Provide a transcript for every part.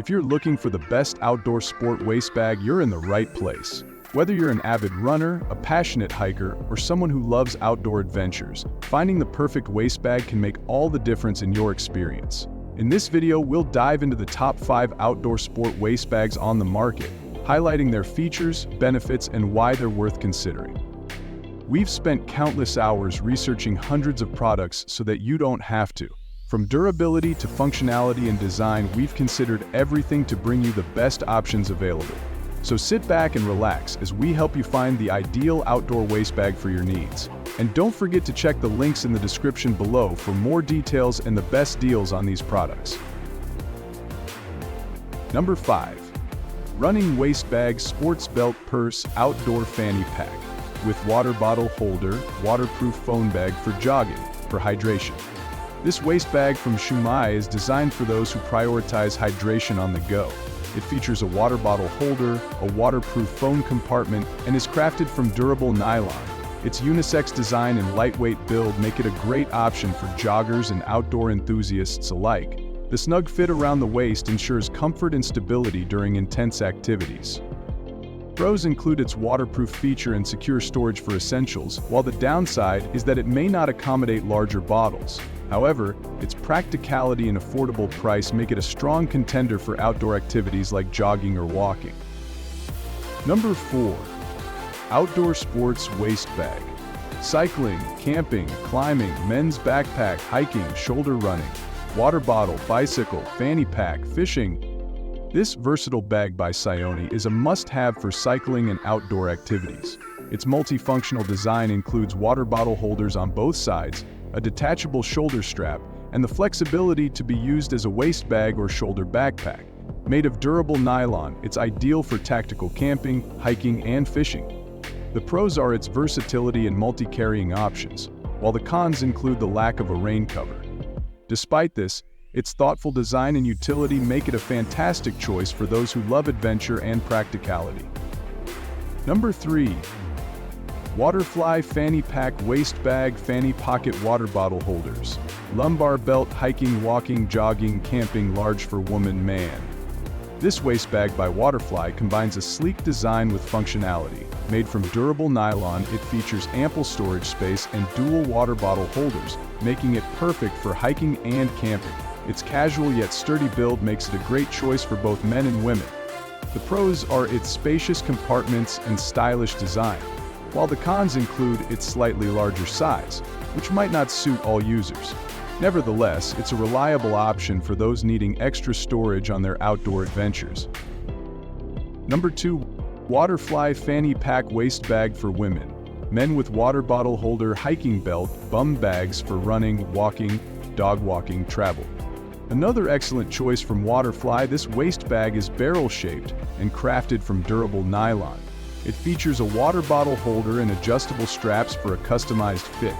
If you're looking for the best outdoor sport waist bag, you're in the right place. Whether you're an avid runner, a passionate hiker, or someone who loves outdoor adventures, finding the perfect waist bag can make all the difference in your experience. In this video, we'll dive into the top 5 outdoor sport waist bags on the market, highlighting their features, benefits, and why they're worth considering. We've spent countless hours researching hundreds of products so that you don't have to. From durability to functionality and design, we've considered everything to bring you the best options available. So sit back and relax as we help you find the ideal outdoor waist bag for your needs. And don't forget to check the links in the description below for more details and the best deals on these products. Number 5. Running Waist Bag Sports Belt Purse Outdoor Fanny Pack with water bottle holder, waterproof phone bag for jogging, for hydration. This waist bag from Shumai is designed for those who prioritize hydration on the go. It features a water bottle holder, a waterproof phone compartment, and is crafted from durable nylon. Its unisex design and lightweight build make it a great option for joggers and outdoor enthusiasts alike. The snug fit around the waist ensures comfort and stability during intense activities. Pros include its waterproof feature and secure storage for essentials, while the downside is that it may not accommodate larger bottles. However, its practicality and affordable price make it a strong contender for outdoor activities like jogging or walking. Number 4. Outdoor Sports Waist Bag. Cycling, camping, climbing, men's backpack, hiking, shoulder running, water bottle, bicycle, fanny pack, fishing. This versatile bag by Cycl is a must-have for cycling and outdoor activities. Its multifunctional design includes water bottle holders on both sides, a detachable shoulder strap, and the flexibility to be used as a waist bag or shoulder backpack. Made of durable nylon, it's ideal for tactical camping, hiking, and fishing. The pros are its versatility and multi-carrying options, while the cons include the lack of a rain cover. Despite this, its thoughtful design and utility make it a fantastic choice for those who love adventure and practicality. Number 3. WATERFLY Fanny Pack Waist Bag Fanny Pocket Water Bottle Holders. Lumbar belt, hiking, walking, jogging, camping, large for woman, man. This waist bag by WATERFLY combines a sleek design with functionality. Made from durable nylon, it features ample storage space and dual water bottle holders, making it perfect for hiking and camping. Its casual yet sturdy build makes it a great choice for both men and women. The pros are its spacious compartments and stylish design, while the cons include its slightly larger size, which might not suit all users. Nevertheless, it's a reliable option for those needing extra storage on their outdoor adventures. Number 2. WATERFLY Fanny Pack Waist Bag for Women. Men with water bottle holder, hiking belt, bum bags for running, walking, dog walking, travel. Another excellent choice from WATERFLY, this waist bag is barrel-shaped and crafted from durable nylon. It features a water bottle holder and adjustable straps for a customized fit.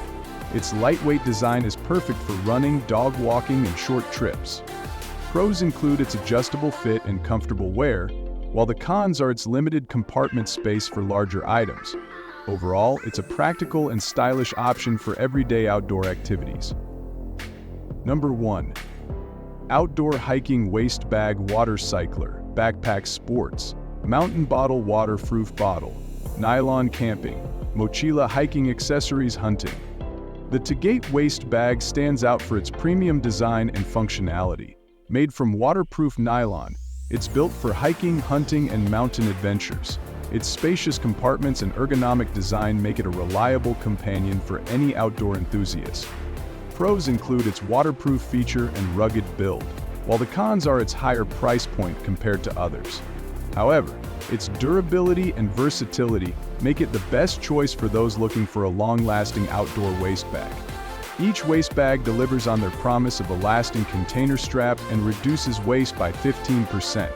Its lightweight design is perfect for running, dog walking, and short trips. Pros include its adjustable fit and comfortable wear, while the cons are its limited compartment space for larger items. Overall, it's a practical and stylish option for everyday outdoor activities. Number 1. Outdoor Hiking Waist Bag Water Cycler Backpack Sports. Mountain Bottle Waterproof Bottle. Nylon Camping. Mochila Hiking Accessories Hunting. The Tagate waist bag stands out for its premium design and functionality. Made from waterproof nylon, it's built for hiking, hunting, and mountain adventures. Its spacious compartments and ergonomic design make it a reliable companion for any outdoor enthusiast. Pros include its waterproof feature and rugged build, while the cons are its higher price point compared to others. However, its durability and versatility make it the best choice for those looking for a long-lasting outdoor waist bag. Each waist bag delivers on their promise of a lasting container strap and reduces waste by 15%,